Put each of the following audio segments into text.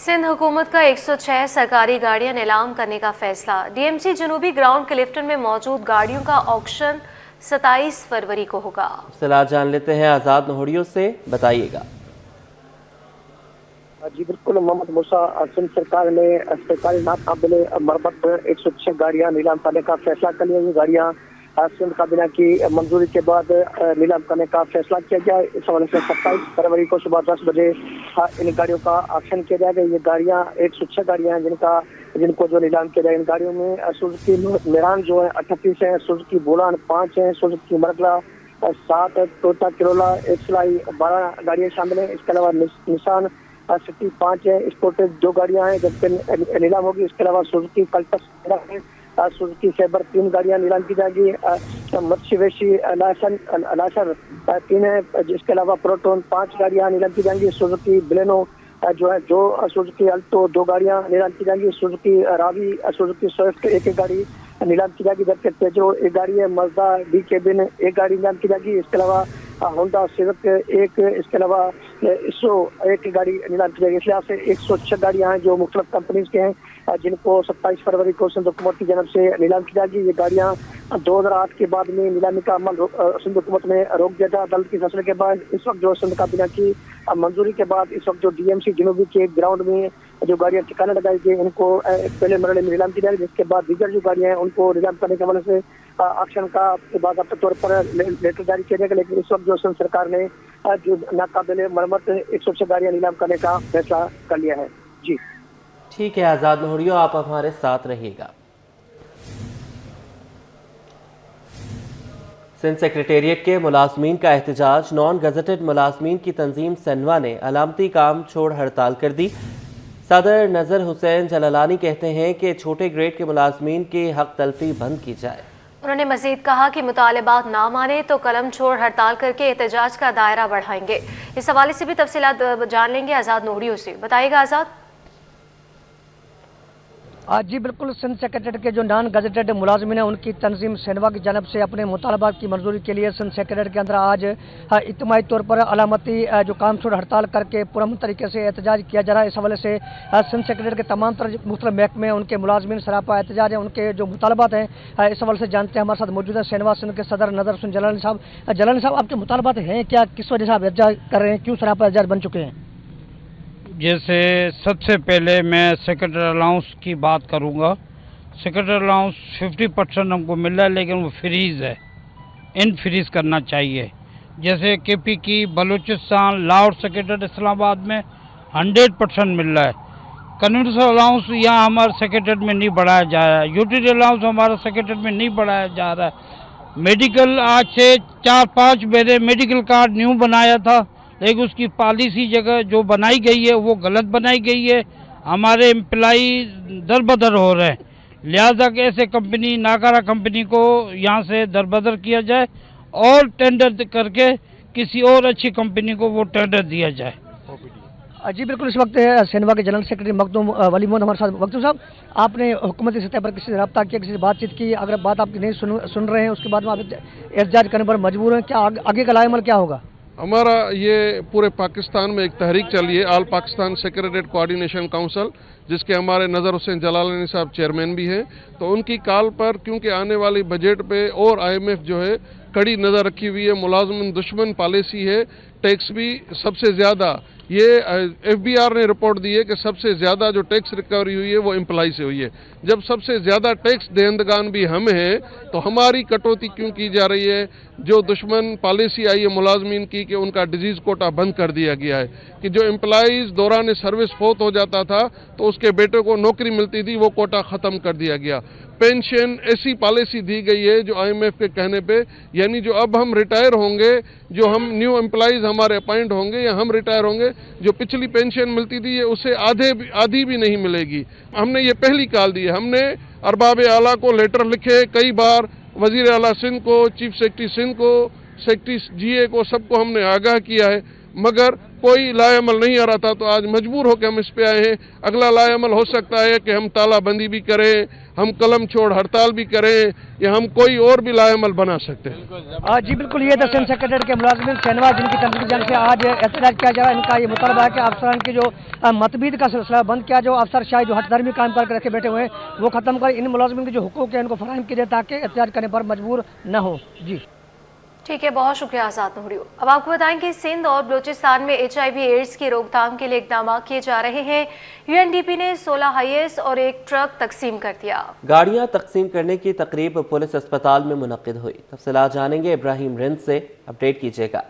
सिंध हुकूमत का 106 सरकारी गाड़ियां नीलाम करने का फैसला। डीएमसी जनूबी ग्राउंड क्लिफ्टन में मौजूद गाड़ियों का ऑक्शन 27 फरवरी को होगा। तफसीलात जान लेते हैं आज़ाद नोहड़ियों से, बताइएगा। जी बिल्कुल, मोहम्मद मूसा। सिंध सरकार ने सरकारी नाकाबिले मरम्मत 106 गाड़ियां नीलाम करने का फैसला कर लिया। ये गाड़ियां सिंध काबीना की मंजूरी के बाद नीलाम करने का फैसला किया गया। इस हवाले से 27 फरवरी को सुबह 10 बजे इन गाड़ियों का ऑक्शन किया जाएगा। ये गाड़ियां 106 गाड़ियां हैं जिनको जो नीलाम किया जाएगा। इन गाड़ियों में सुजुकी मेरान जो है 38 है, सुजुकी बोलान 5 है, सुजुकी मरगला 7, टोयोटा करोला एक्सलाई 12 गाड़ियां शामिल हैं। इसके अलावा निसान सिटी 5 है, स्पोर्टेज 2 गाड़ियां हैं जबकि नीलाम होगी। इसके अलावा सुजुकी कल्टस है, सुजुकी सेबर 3 गाड़ियां नीलाम की जाएगी। मत्स्यवेशी लासर 3 है, जिसके अलावा प्रोटोन 5 गाड़ियां नीलाम की जाएंगी। सुजुकी बलेनो जो है, जो सुजुकी अल्टो 2 गाड़ियां नीलाम की जाएंगी। सुजुकी रावी, सुजुकी स्विफ्ट 1 गाड़ी नीलाम की जाएगी जबकि तेजो 1 गाड़ी है। मजदा डी केबिन 1 गाड़ी नीलाम की जाएगी। इसके अलावा होंडा सिविक 1, इसके अलावा इसो 1 गाड़ी नीलाम की जाएगी। इसलिए से 106 गाड़ियां हैं जो मुख्तलिफ कंपनीज के हैं जिनको 27 फरवरी को सिंध हुकूमत की जानब से नीलाम की जाएगी। ये गाड़ियां 2008 के बाद में नीलामी का अमल सिंध हुकूमत ने रोक दिया था अदालत के फैसले के बाद। इस वक्त जो सिंध काबीना की मंजूरी के बाद इस वक्त जो डीएमसी जनूबी के ग्राउंड में जो गाड़ियां ठिकाने लगाई गई उनको पहले मरहले में नीलाम की जाएगी, जिसके बाद दीगर जो गाड़ियां हैं उनको नीलाम करने के हवाले से ऑक्शन का बाकायदा तौर पर लेटर जारी किया जाएगा। लेकिन इस वक्त जो सिंध सरकार ने जो नाकाबिले मरम्मत 106 गाड़ियां नीलाम करने का फैसला कर लिया है। जी ठीक है आज़ाद नोहड़ियों, आप हमारे साथ रहिएगा। सिंध सेक्रेटेरिएट के मुलाजमीन का एहतजाज। नॉन गजटेड मुलाजमीन की तंजीम सनवा ने अलामती काम छोड़ हड़ताल कर दी। सदर नज़र हुसैन जलालानी कहते हैं कि छोटे ग्रेड के मुलाजमीन की हक तलफी बंद की जाए। उन्होंने मजीद कहा कि मुतालबात ना माने तो कलम छोड़ हड़ताल करके एहतजाज का दायरा बढ़ाएंगे। इस हवाले से भी तफसीलात जान लेंगे आज़ाद नोहड़ियों से, बताइएगा आज़ाद। जी बिल्कुल, सिंध सेक्रेटेरिएट के जो नॉन गजेटेड मुलाजमीन हैं उनकी तंजीम सेनवा की जानब से अपने मुतालबात की मंजूरी के लिए सिंध सेक्रेटेरिएट के अंदर आज इज्तिमाई तौर पर अलामती जो काम छोड़ हड़ताल करके पुरअमन तरीके से एहतजाज किया जा रहा है। इस हवाले से सिंध सेक्रेटेरिएट के तमाम तरह मुख्तलिफ महकमे उनके मुलाजमीन सरापा एहतजाज हैं, उनके जो मुतालबात हैं इस हवाले से जानते हैं। हमारे साथ मौजूद है सेनवा सिंध के सदर नज़र हुसैन जलालानी साहब। जलालानी साहब, आपके मुतालबात हैं क्या, किस वजह से आप एहतजाज कर रहे हैं, क्यों सरापा एहतजाज बन चुके हैं? जैसे सबसे पहले मैं सेक्रेटरी अलाउंस की बात करूंगा। सेक्रेटरी अलाउंस 50% हमको मिल रहा है लेकिन वो फ्रीज है, इनफ्रीज करना चाहिए। जैसे केपी की बलूचिस्तान लाहौर सेक्रेटरीट इस्लामाबाद में 100% मिल रहा है। कन्वीनर अलाउंस यहाँ हमारे सेक्रेटरीट में नहीं बढ़ाया जा रहा है, यूटिलिटी अलाउंस हमारा सेक्रेटरीट में नहीं बढ़ाया जा रहा है। मेडिकल आज से 4-5 मेरे मेडिकल कार्ड न्यू बनाया था लेकिन उसकी पॉलिसी जगह जो बनाई गई है वो गलत बनाई गई है। हमारे एम्प्लाई दरबदर हो रहे हैं, लिहाजा कि ऐसे कंपनी नाकारा कंपनी को यहाँ से दरबदर किया जाए और टेंडर करके किसी और अच्छी कंपनी को वो टेंडर दिया जाए। जी बिल्कुल, इस वक्त सेनवा के जनरल सेक्रेटरी मखदूम वली मोहम्मद हमारे साथ। मखदूम साहब, आपने हुकूमती सतह पर किसी से रब्ता किया, किसी से बातचीत की? अगर बात आपकी नहीं सुन रहे हैं उसके बाद में आप एहतजाज करने पर मजबूर हैं, क्या आगे का लाएमल क्या होगा? हमारा ये पूरे पाकिस्तान में एक तहरीक चली है, all Pakistan secretariat coordination council, जिसके हमारे नज़र हुसैन जलालानी साहब चेयरमैन भी हैं। तो उनकी कॉल पर क्योंकि आने वाली बजट पे और IMF जो है कड़ी नज़र रखी हुई है, मुलाजमिन दुश्मन पॉलिसी है, टैक्स भी सबसे ज़्यादा ये FBR ने रिपोर्ट दी है कि सबसे ज़्यादा जो टैक्स रिकवरी हुई है वो एम्प्लॉय से हुई है। जब सबसे ज़्यादा टैक्स दहंदगान भी हम हैं तो हमारी कटौती क्यों की जा रही है? जो दुश्मन पॉलिसी आई है मुलाजमीन की कि उनका डिजीज़ कोटा बंद कर दिया गया है कि जो एम्प्लॉइज़ दौरान सर्विस फोत हो जाता था तो उसके बेटे को नौकरी मिलती थी, वो कोटा ख़त्म कर दिया गया। पेंशन ऐसी पॉलिसी दी गई है जो IMF के कहने पे, यानी जो अब हम रिटायर होंगे, जो हम न्यू एम्प्लॉइज़ हमारे अपॉइंट होंगे या हम रिटायर होंगे, जो पिछली पेंशन मिलती थी ये उससे आधी भी नहीं मिलेगी। हमने ये पहली कॉल दी है, हमने अरबाब आला को लेटर लिखे कई बार, वजीर आला सिंध को, चीफ सेक्रेटरी सिंध को, सेक्रेटरी GA को, सबको हमने आगाह किया है, मगर कोई लाएअमल नहीं आ रहा था, तो आज मजबूर होकर हम इस पे आए हैं। अगला लाएअमल हो सकता है कि हम तालाबंदी भी करें, हम कलम छोड़ हड़ताल भी करें, या हम कोई और भी लाएअमल बना सकते हैं। जी बिल्कुल, ये सिंध सेक्रेटरीट के मुलाजिम सेनवा जिनकी तंजीम की जानिब से आज एहतजाज किया जा रहा है। इनका ये मुतालबा है कि अफसरान की जो मतभेद का सिलसिला बंद किया, जो अफसर शायद जो हठधर्मी काम करके रखे बैठे हुए हैं वो खत्म कर इन मुलाजिम के जो हुकूक है इनको फराहम किए जाए ताकि एहतजाज करने पर मजबूर न हो। जी ठीक है, बहुत शुक्रिया आज़ाद नूरियो। अब आपको बताएं कि सिंध और बलूचिस्तान में HIV एड्स की रोकथाम के लिए इक़दाम किए जा रहे हैं। UNDP ने 16 हाईएस और एक ट्रक तकसीम कर दिया। गाड़ियां तकसीम करने की तकरीब पुलिस अस्पताल में मुनक्किद हुई। तफसीलात जानेंगे इब्राहिम रिंद से, अपडेट कीजिएगा।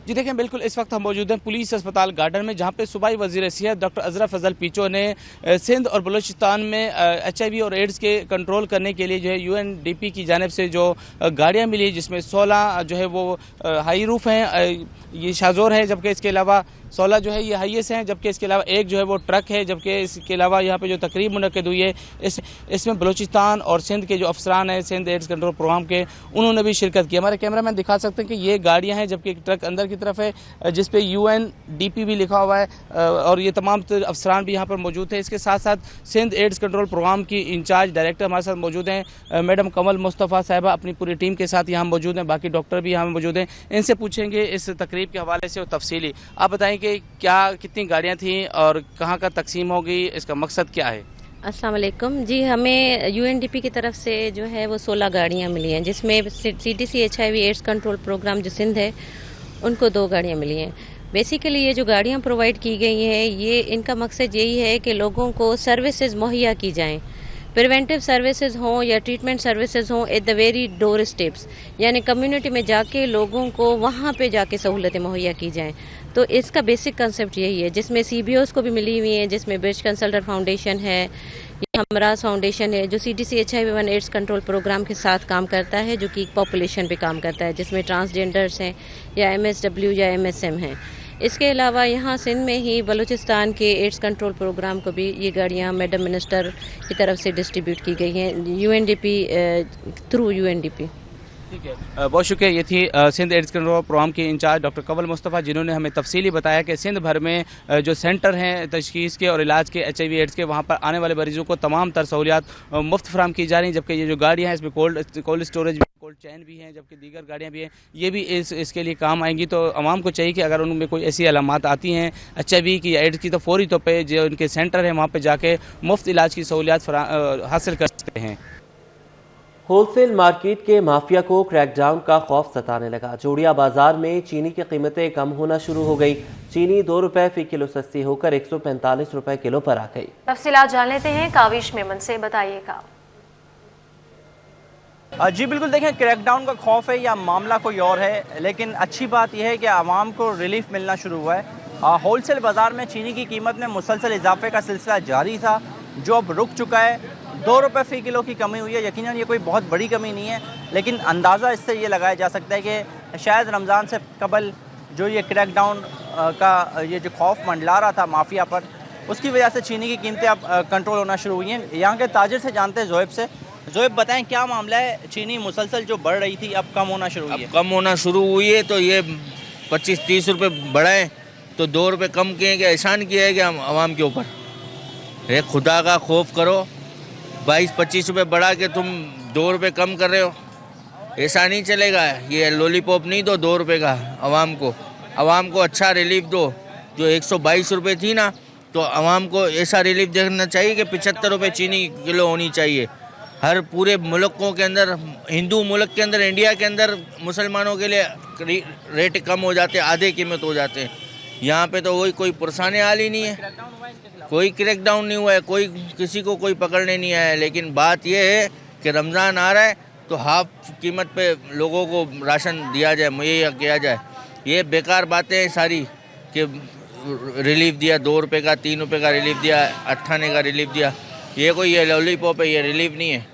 जी देखें, बिल्कुल इस वक्त हम मौजूद हैं पुलिस अस्पताल गार्डन में, जहां पे सूबाई वज़ीर सेहत डॉक्टर अजरा फजल पीचो ने सिंध और बलूचिस्तान में HIV और एड्स के कंट्रोल करने के लिए जो है UNDP की जानिब से जो गाड़ियां मिली, जिसमें 16 जो है वो हाई रूफ हैं, ये शाजोर है, जबकि इसके अलावा 16 जो है ये हाईएस हैं, जबकि इसके अलावा एक जो है वो ट्रक है। जबकि इसके अलावा यहाँ पे जो तकरीब मुनक्किद हुई है इसमें बलूचिस्तान और सिंध के जो अफसरान हैं सिंध एड्स कंट्रोल प्रोग्राम के, उन्होंने भी शिरकत की। हमारे कैमरामैन दिखा सकते हैं कि ये गाड़ियाँ हैं, जबकि एक ट्रक अंदर की तरफ है जिस पे UNDP भी लिखा हुआ है और ये तमाम अफसरान भी यहाँ पर मौजूद थे। इसके साथ साथ सिंध एड्स कंट्रोल प्रोग्राम की इंचार्ज डायरेक्टर हमारे साथ मौजूद हैं, मैडम कमल मुस्तफ़ा साहिबा अपनी पूरी टीम के साथ यहाँ मौजूद हैं। बाकी डॉक्टर भी यहाँ मौजूद हैं, इनसे पूछेंगे इस तकरीब के हवाले से और तफसीली। आप बताएं कि क्या कितनी गाड़ियाँ थी और कहाँ का तकसीम होगी, इसका मकसद क्या है? अस्सलाम वालेकुम जी, हमें UNDP की तरफ से जो है वो 16 गाड़ियाँ मिली हैं, जिसमें CDC HIV AIDS control programme जो सिंध है उनको 2 गाड़ियाँ मिली हैं। बेसिकली ये जो गाड़ियाँ प्रोवाइड की गई हैं ये इनका मकसद यही है कि लोगों को सर्विसेज मुहैया की जाएँ, प्रिवेंटिव सर्विसेज हों या ट्रीटमेंट सर्विसेज हों at the very door steps, यानी कम्युनिटी में जाके लोगों को वहाँ पे जाके सहूलतें मुहैया की जाएं। तो इसका बेसिक कंसेप्ट यही है, जिसमें CBOs को भी मिली हुई हैं, जिसमें ब्रिज कंसल्टेंट फाउंडेशन है, हमराज फाउंडेशन है जो CDC HIV AIDS control programme के साथ काम करता है, जो कि पॉपुलेशन पे काम करता है, जिसमें ट्रांसजेंडर्स हैं या MSW या MSM हैं। इसके अलावा यहाँ सिंध में ही बलूचिस्तान के एड्स कंट्रोल प्रोग्राम को भी ये गाड़ियाँ मैडम मिनिस्टर की तरफ से डिस्ट्रीब्यूट की गई हैं UNDP थ्रू UNDP। ठीक है, बहुत शुक्रिया। ये थी सिंध एड्स कंट्रोल प्रोग्राम की इंचार्ज डॉक्टर कमल मुस्तफ़ा, जिन्होंने हमें तफसीली बताया कि सिंध भर में जो सेंटर हैं तशखीस के और इलाज के HIV एड्स के, वहाँ पर आने वाले मरीजों को तमाम तर सहूलियात मुफ्त फराहम की जा रही हैं। जबकि ये जो गाड़ियाँ हैं इसमें कोल्ड स्टोरेज भी, कोल्ड चैन भी हैं, जबकि दीगर गाड़ियाँ भी हैं, ये भी इसके लिए काम आएंगी। तो आवाम को चाहिए कि अगर उनमें कोई ऐसी अलामात आती हैं HIV की या एड्स की, तो फौरी तौर पर जो उनके सेंटर हैं वहाँ पर जाके मुफ्त इलाज की सहूलियात हासिल कर सकते हैं। होलसेल मार्केट के माफिया को क्रैकडाउन का खौफ सताने लगा। जोड़िया बाजार में चीनी की कीमतें कम होना शुरू हो गई। चीनी 2 रुपए फी किलो सस्ती होकर 145 रुपए किलो पर आ गई। तफसीलात जान लेते हैं काविश मेमन से, बताइएगा। जी बिल्कुल, देखें क्रैकडाउन का खौफ है या मामला कोई और है, लेकिन अच्छी बात यह है कि आवाम को रिलीफ मिलना शुरू हुआ है। होलसेल बाज़ार में चीनी की कीमत में मुसलसल इजाफे का सिलसिला जारी था, जो अब रुक चुका है। 2 रुपये फ़ी किलो की कमी हुई है। यकीनन ये कोई बहुत बड़ी कमी नहीं है, लेकिन अंदाज़ा इससे ये लगाया जा सकता है कि शायद रमज़ान से कबल जो ये क्रैकडाउन का ये जो खौफ मंडला रहा था माफिया पर, उसकी वजह से चीनी की कीमतें अब कंट्रोल होना शुरू हुई हैं। यहाँ के ताजिर से जानते हैं ज़ोएब से। ज़ोएब, बताएं क्या मामला है? चीनी मुसलसल जो बढ़ रही थी अब कम होना शुरू हुई है। कम होना शुरू हुई है, तो ये 25-30 रुपये बढ़ाएँ तो 2 रुपये कम किए, क्या एहसान किया है कि हम आवाम के ऊपर? एक खुदा का खौफ करो, 22-25 रुपये बढ़ा के तुम 2 रुपये कम कर रहे हो, ऐसा नहीं चलेगा। ये लॉलीपॉप नहीं दो 2 रुपये का आवाम को अच्छा रिलीफ दो। जो 122 रुपये थी ना, तो आवाम को ऐसा रिलीफ देना चाहिए कि 75 रुपये चीनी किलो होनी चाहिए। हर पूरे मुल्कों के अंदर, हिंदू मुल्क के अंदर, इंडिया के अंदर मुसलमानों के लिए रेट कम हो जाते, आधे कीमत हो जाते हैं। यहाँ पे तो वही कोई पुरसाने हाल ही नहीं है, कोई क्रैकडाउन नहीं हुआ है, कोई किसी को कोई पकड़ने नहीं आया है। लेकिन बात यह है कि रमज़ान आ रहा है तो हाफ कीमत पे लोगों को राशन दिया जाए, मुहैया किया जाए। ये बेकार बातें हैं सारी कि रिलीफ दिया 2 रुपये का, 3 रुपये का रिलीफ दिया, 8 आने का रिलीफ दिया। ये कोई ये लॉलीपॉप है, ये रिलीफ नहीं है।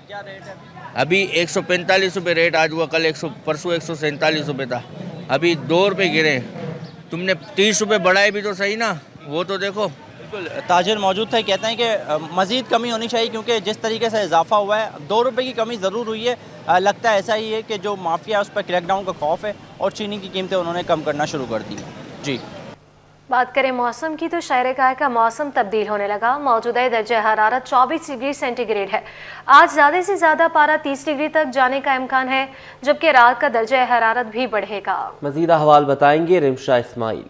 अभी 145 रुपये रेट आज हुआ, कल परसों 147 रुपये था, अभी 2 रुपये गिरे। तुमने 30 रुपये बढ़ाए भी तो सही ना, वो तो देखो। बिल्कुल, ताजिर मौजूद थे, कहते हैं कि मज़ीद कमी होनी चाहिए, क्योंकि जिस तरीके से इजाफा हुआ है 2 रुपये की कमी ज़रूर हुई है। लगता है ऐसा ही है कि जो माफिया उस पर क्रैकडाउन का खौफ है और चीनी की कीमतें उन्होंने कम करना शुरू कर दी। जी बात करें मौसम की तो शहर का मौसम तब्दील होने लगा। मौजूदा दर्जा हरारत 24 डिग्री सेंटीग्रेड है। आज ज़्यादा से ज़्यादा पारा 30 डिग्री तक जाने का इम्कान है, जबकि रात का दर्जा हरारत भी बढ़ेगा। मज़ीद अहवाल बताएंगे रिमशा इस्माइल।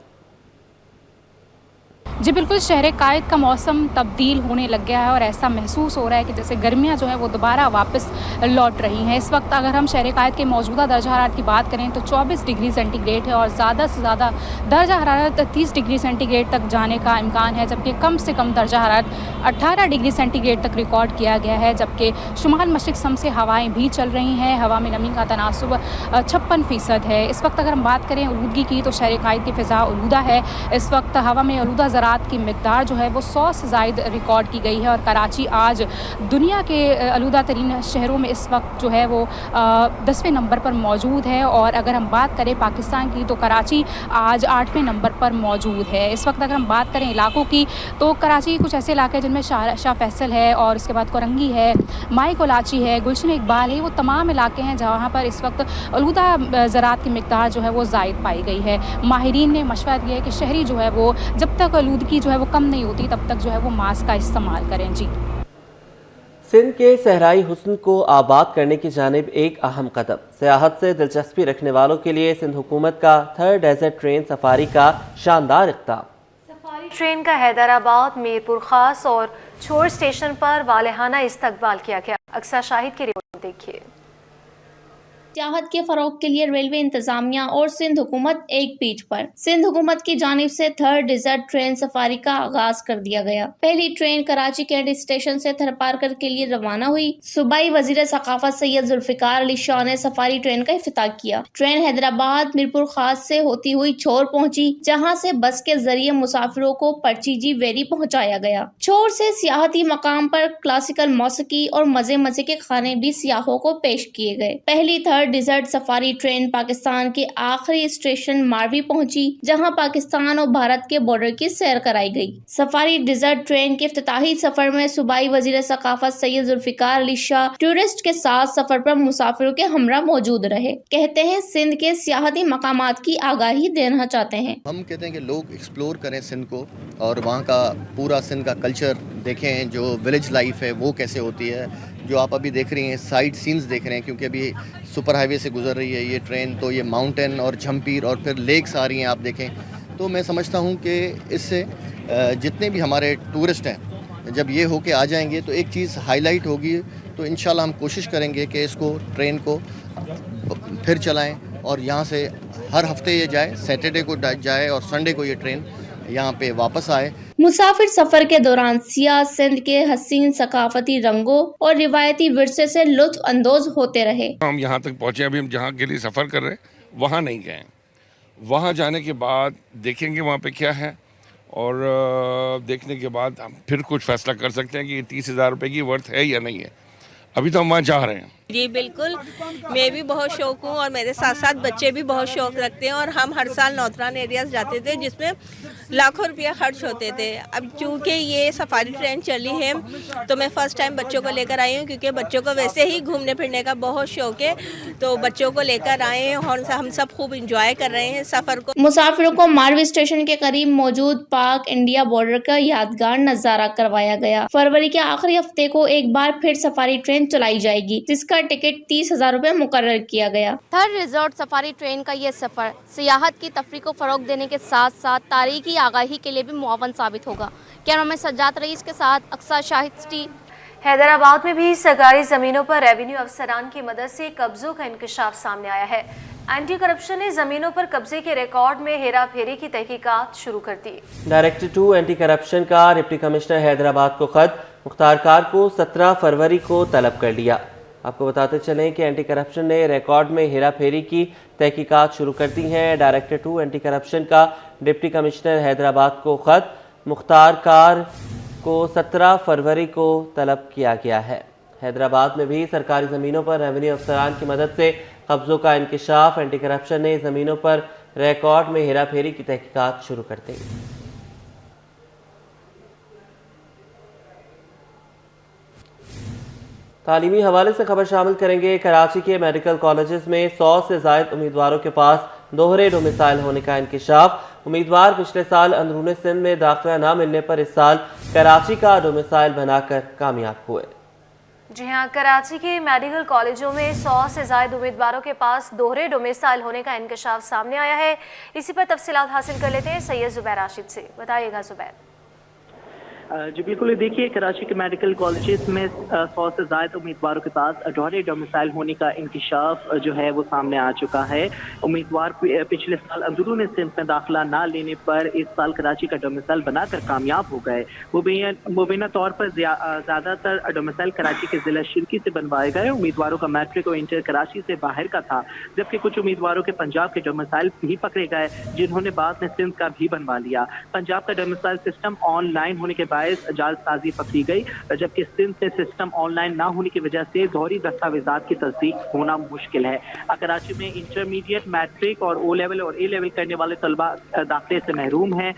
जी बिल्कुल, शहर कायद का मौसम तब्दील होने लग गया है और ऐसा महसूस हो रहा है कि जैसे गर्मियां जो है वो दोबारा वापस लौट रही हैं। इस वक्त अगर हम शहर कायद के मौजूदा दर्जा हरारत की बात करें तो 24 डिग्री सेंटीग्रेड है और ज़्यादा से ज़्यादा दर्जा हरारत 30 डिग्री सेंटीग्रेड तक जाने का इम्कान है, जबकि कम से कम दर्जा हरारत 18 डिग्री सेंटीग्रेड तक रिकॉर्ड किया गया है। जबकि शुमाल मशरिक सम से हवाएँ भी चल रही हैं। हवा में नमी का तनासुब 56% है। इस वक्त अगर हम बात करें आलूदगी की तो शहर कायद की फ़िज़ा आलूदा है। इस वक्त हवा में आलूदा ज़रात की मिकदार जो है वो 100 से ज़ायद रिकॉर्ड की गई है और कराची आज दुनिया के आलूदा तरीन शहरों में इस वक्त जो है वो 10वें नंबर पर मौजूद है। और अगर हम बात करें पाकिस्तान की तो कराची आज 8वें नंबर पर मौजूद है। इस वक्त अगर हम बात करें इलाकों की तो कराची के कुछ ऐसे इलाके हैं जिनमें शाह फैसल है और उसके बाद कोरंगी है, माई कोलाची है, गुलशन इकबाल है। वो तमाम इलाके हैं जहाँ पर इस वक्त आलूदा ज़रात की मिकदार जो है वो ज़ायद पाई गई है। माहिरीन ने मशवरा दिया है कि शहरी जो है वो जब तक आलूदगी जो है वो कम नहीं होती तब तक जो है वो मास्क का इस्तेमाल करें। जी, सिंध के सहराई हुस्न को आबाद करने की जानिब एक अहम कदम। सियाहत से दिलचस्पी रखने वालों के लिए सिंध हुकूमत का थर्ड डेजर्ट ट्रेन सफारी का शानदार इक़दाम। सफारी ट्रेन का हैदराबाद, मीरपुर खास और छोड़ स्टेशन पर वालेहाना इस्तकबाल किया गया। अक्सा शाहिद की रिपोर्ट देखिए। सियाहत के फरोग के लिए रेलवे इंतजामिया और सिंध हुकूमत एक पीठ पर। सिंध हुकूमत की जानिब से थर्ड डेजर्ट ट्रेन सफारी का आगाज कर दिया गया। पहली ट्रेन कराची कैंट स्टेशन से थरपारकर के लिए रवाना हुई। सूबाई वजीर सकाफत सैयद जुल्फिकार अली शाह ने सफारी ट्रेन का इफ्तिताह किया। ट्रेन हैदराबाद मीरपुर खास से होती हुई छोर पहुंची, जहां से बस के जरिए मुसाफिरों को परचीजी वेरी पहुंचाया गया। छोर से सियाहती मकाम पर क्लासिकल मौसीकी और मजे मजे के खाने भी सियाहों को पेश किए गए। पहली third desert safari train Pakistan के आखिरी स्टेशन मारवी पहुंची, जहां पाकिस्तान और भारत के बॉर्डर की सैर कराई गई। सफारी डेजर्ट ट्रेन के इफ्तिताही सफर में सूबाई वजीर सकाफत सैयद जुल्फिकार अली शाह टूरिस्ट के साथ सफर पर मुसाफिरों के हमरा मौजूद रहे। कहते हैं सिंध के सियाहती मकामात की आगाही देना चाहते हैं। हम कहते हैं कि लोग एक्सप्लोर करें सिंध को और वहाँ का पूरा सिंध का कल्चर देखें, जो विलेज लाइफ है वो कैसे होती है, जो आप अभी देख रही हैं साइड सीन्स देख रहे हैं, क्योंकि अभी सुपर हाईवे से गुजर रही है ये ट्रेन, तो ये माउंटेन और झम्पीर और फिर लेक्स आ रही हैं आप देखें। तो मैं समझता हूँ कि इससे जितने भी हमारे टूरिस्ट हैं जब ये होके आ जाएंगे तो एक चीज़ हाईलाइट होगी। तो इंशाल्लाह हम कोशिश करेंगे कि इसको ट्रेन को फिर चलाएं और यहाँ से हर हफ्ते ये जाए, सैटरडे को जाए और संडे को ये ट्रेन यहाँ पे वापस आए। मुसाफिर सफर के दौरान सियाह सिंध के हसीन सकाफती रंगों और रिवायती विरसे से लुत्फ अंदोज होते रहे। हम यहाँ तक पहुँचे, अभी हम जहाँ के लिए सफ़र कर रहे हैं वहाँ नहीं गए। वहाँ जाने के बाद देखेंगे वहाँ पे क्या है और देखने के बाद हम फिर कुछ फैसला कर सकते हैं कि 30,000 रुपये की वर्थ है या नहीं है। अभी तो हम वहाँ जा रहे हैं। जी बिल्कुल, मैं भी बहुत शौक हूँ और मेरे साथ साथ बच्चे भी बहुत शौक रखते हैं और हम हर साल नौतरान एरियाज जाते थे जिसमें लाखों रुपया खर्च होते थे। अब चूँकि ये सफारी ट्रेन चली है तो मैं फ़र्स्ट टाइम बच्चों को लेकर आई हूँ, क्योंकि बच्चों को वैसे ही घूमने फिरने का बहुत शौक है, तो बच्चों को लेकर आए हैं और हम सब खूब इंजॉय कर रहे हैं सफ़र को। मुसाफिरों को मारवी स्टेशन के करीब मौजूद पाक इंडिया बॉर्डर का यादगार नजारा करवाया गया। फरवरी के आखिरी हफ्ते को एक बार फिर सफारी ट्रेन चलाई जाएगी, जिसका टिकट 30,000 रुपए मुकर्रर किया गया। थर्ड रिजॉर्ट सफारी ट्रेन का ये सफर सियाहत की तफरीह को फरोग देने के साथ साथ तारीखी आगाही के लिए भी मुआवन साबित होगा। कैमरामैन सज्जाद रईस के साथ अक्सा शाहिद। हैदराबाद में भी सरकारी जमीनों पर रेवेन्यू अफसरान की मदद से कब्जों का इंकशाफ सामने आया है। एंटी करप्शन ने जमीनों पर कब्जे के रिकॉर्ड में हेरा फेरी की तहकीकात शुरू कर दी। डायरेक्टर 2 एंटी करप्शन का डिप्टी कमिश्नर हैदराबाद को खत मुख्तार कार को 17 फरवरी को तलब कर लिया। आपको बताते चलें कि एंटी करप्शन ने रिकॉर्ड में हेरा फेरी की तहकीकात शुरू कर दी हैं। डायरेक्टर 2 एंटी करप्शन का डिप्टी कमिश्नर हैदराबाद को खत मुख्तार कार को 17 फरवरी को तलब किया गया है। हैदराबाद में भी सरकारी ज़मीनों पर रेवेन्यू अफसरान की मदद से कब्ज़ों का इंकशाफ। एंटी करप्शन ने ज़मीनों पर रिकॉर्ड में हेरा फेरी की तहकीकात शुरू कर दी। तालीमी हवाले से खबर शामिल करेंगे। कराची के मेडिकल कॉलेजेस में 100 से ज़ायद उम्मीदवारों के पास दोहरे डोमिसाइल होने का इंकशाफ। उम्मीदवार पिछले साल अंदरूनी सिंध में दाखिला न मिलने पर इस साल कराची का डोमिसाइल बनाकर कामयाब हुए। जी हाँ, कराची के मेडिकल कॉलेजों में 100 से ज़ायद उम्मीदवारों के पास दोहरे डोमिसाइल होने का इंकशाफ सामने आया है। इसी पर तफसीलात हासिल कर लेते हैं सैयद जुबैर राशिद से। बताइएगा जुबैर। जी बिल्कुल, देखिए कराची के मेडिकल कॉलेजेस में 100 से ज़ायद उम्मीदवारों के पास दोहरे डोमिसाइल होने का इंकशाफ जो है वो सामने आ चुका है। उम्मीदवार पिछले साल अंदरूनी सिंध में दाखिला ना लेने पर इस साल कराची का डोमिसाइल बनाकर कामयाब हो गए। मुबीना तौर पर ज़्यादातर डोमिसाइल कराची के ज़िला शिरकी से बनवाए गए। उम्मीदवारों का मैट्रिक और इंटर कराची से बाहर का था, जबकि कुछ उम्मीदवारों के पंजाब के डोमिसाइल भी पकड़े गए, जिन्होंने बाद में सिंध का भी बनवा लिया। पंजाब का डोमिसाइल सिस्टम ऑनलाइन होने के जालसाजी पकड़ी गई, जबकि सिंध से सिस्टम ऑनलाइन ना होने की वजह से दोहरी दस्तावेजात की तस्दीक होना मुश्किल है। कराची में इंटरमीडिएट, मैट्रिक और ओ लेवल और ए लेवल करने वाले तलबा दाखिले से महरूम हैं।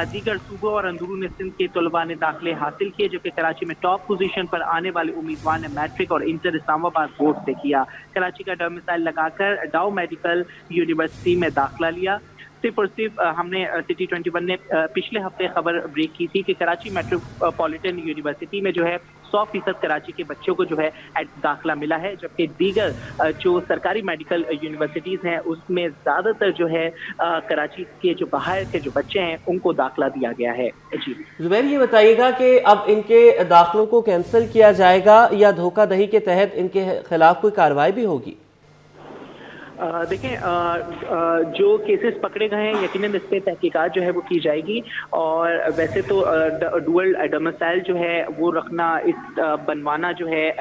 दीगर सूबों और अंदरूनी सिंध के तलबा ने दाखिले हासिल किए, जबकि कराची में टॉप पोजीशन पर आने वाले उम्मीदवार ने मैट्रिक और इंटर इस्लामाबाद बोर्ड से किया। कराची का डोमिसाइल लगाकर डाउ मेडिकल यूनिवर्सिटी में दाखिला लिया। सिर्फ और सिर्फ हमने सिटी 21 ने पिछले हफ्ते खबर ब्रेक की थी कि कराची मेट्रोपॉलिटन यूनिवर्सिटी में जो है 100% कराची के बच्चों को जो है दाखिला मिला है, जबकि दीगर जो सरकारी मेडिकल यूनिवर्सिटीज़ हैं उसमें ज़्यादातर जो है कराची के जो बाहर के जो बच्चे हैं उनको दाखिला दिया गया है। जी जुबैर, ये बताइएगा कि अब इनके दाखिलों को कैंसिल किया जाएगा या धोखाधड़ी के तहत इनके खिलाफ कोई कार्रवाई भी होगी? देखें, जो केसेस पकड़े गए हैं यकीनन इस पे तहकीकात जो है वो की जाएगी। और वैसे तो डुअल डोमिसाइल जो है वो रखना, बनवाना जो है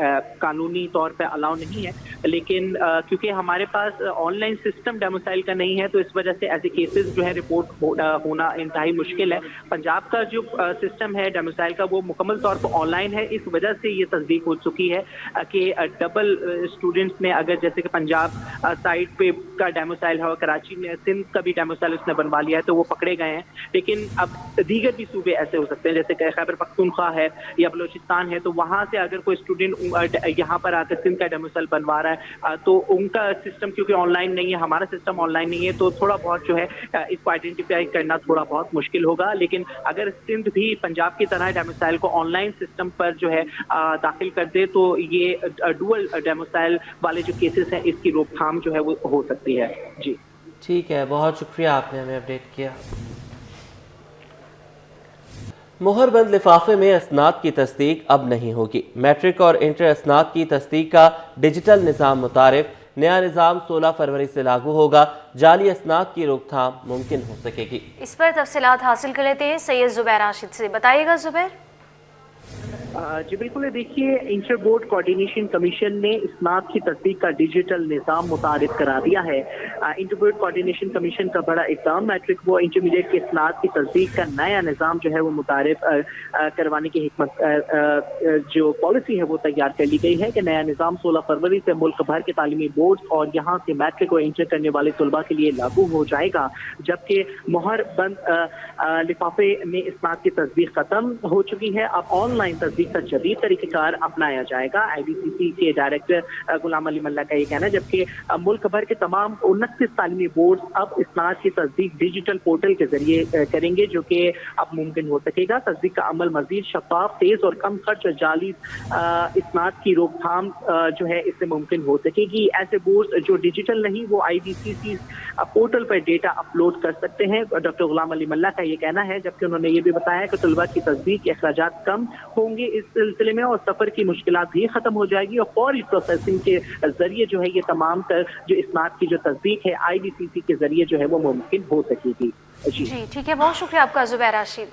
कानूनी तौर पे अलाउ नहीं है, लेकिन क्योंकि हमारे पास ऑनलाइन सिस्टम डोमिसाइल का नहीं है तो इस वजह से ऐसे केसेस जो है रिपोर्ट होना इंतहाई मुश्किल है। पंजाब का जो सिस्टम है डोमिसाइल का वो मुकम्मल तौर पर ऑनलाइन है, इस वजह से ये तस्दीक हो चुकी है कि डबल स्टूडेंट्स ने अगर जैसे कि पंजाब साइड पे का डोमिसाइल है और कराची में सिंध का भी डोमिसाइल उसने बनवा लिया है तो वो पकड़े गए हैं। लेकिन अब दीगर भी सूबे ऐसे हो सकते हैं, जैसे कि खैबर पख्तूनख्वा है या बलोचिस्तान है, तो वहाँ से अगर कोई स्टूडेंट यहाँ पर आकर सिंध का डोमिसाइल बनवा रहा है तो उनका सिस्टम क्योंकि ऑनलाइन नहीं है, हमारा सिस्टम ऑनलाइन नहीं है, तो थोड़ा बहुत जो है इसको आइडेंटिफाई करना थोड़ा बहुत मुश्किल होगा। लेकिन अगर सिंध भी पंजाब की तरह डोमिसाइल को ऑनलाइन सिस्टम पर जो है दाखिल कर दे तो ये डुअल डोमिसाइल वाले जो केसेस हैं इसकी रोकथाम जो है वो हो सकती है। जी ठीक है, बहुत शुक्रिया, आपने हमें अपडेट किया। मुहरबंद लिफाफे में असनाद की तस्दीक अब नहीं होगी। मैट्रिक और इंटर असनाद की तस्दीक का डिजिटल निज़ाम मुतारिफ, नया निज़ाम 16 फरवरी से लागू होगा। जाली असनाद की रोकथाम मुमकिन हो सकेगी। इस पर तफसीलात हासिल कर लेते हैं सैयद जुबैर राशिद से। बताइएगा जुबैर। जी बिल्कुल, देखिए इंटर बोर्ड कोऑर्डिनेशन कमीशन ने इसनाद की तस्दीक का डिजिटल निज़ाम मुतारिफ करा दिया है। इंटर बोर्ड कोऑर्डिनेशन कमीशन का बड़ा इक़दाम मैट्रिक व इंटरमीडिएट के इसनाद की तस्दीक का नया निज़ाम जो है वो मुतारिफ करवाने की हिकमत जो पॉलिसी है वो तैयार कर ली गई है कि नया निज़ाम 16 फरवरी से मुल्क भर के तालीमी बोर्ड और यहाँ से मैट्रिक और इंटर करने वाले तलबा के लिए लागू हो जाएगा, जबकि मुहर बंद लिफाफे में इसनाद की तस्दीक खत्म हो चुकी है। अब ऑनलाइन तस्दीक का जदीद तरीक़ेकार अपनाया जाएगा। IBCC के डायरेक्टर गुलाम अली मल्ला का ये कहना है, जबकि मुल्क भर के तमाम 29 तालीमी बोर्ड अब इसनाद की तस्दीक डिजिटल पोर्टल के जरिए करेंगे, जो कि अब मुमकिन हो सकेगा। तस्दीक का अमल मजीद शफाफ, तेज और कम खर्च और जाली इसनाद की रोकथाम जो है इससे मुमकिन हो सकेगी। ऐसे बोर्ड जो डिजिटल नहीं वो IBCC पोर्टल पर डेटा अपलोड कर सकते हैं। डॉक्टर गुलाम अली मल्ला का ये कहना है, जबकि उन्होंने ये भी बताया कि तलबा की तस्दीक के अखराजात कम होंगे इस सिलसिले में और सफर की मुश्किलात भी खत्म हो जाएगी और फौरी प्रोसेसिंग के जरिए जो है ये तमाम तर जो इसनाद की जो तस्दीक है IBCC के जरिए जो है वो मुमकिन हो सकेगी। जी ठीक है, बहुत शुक्रिया आपका जुबैर राशिद।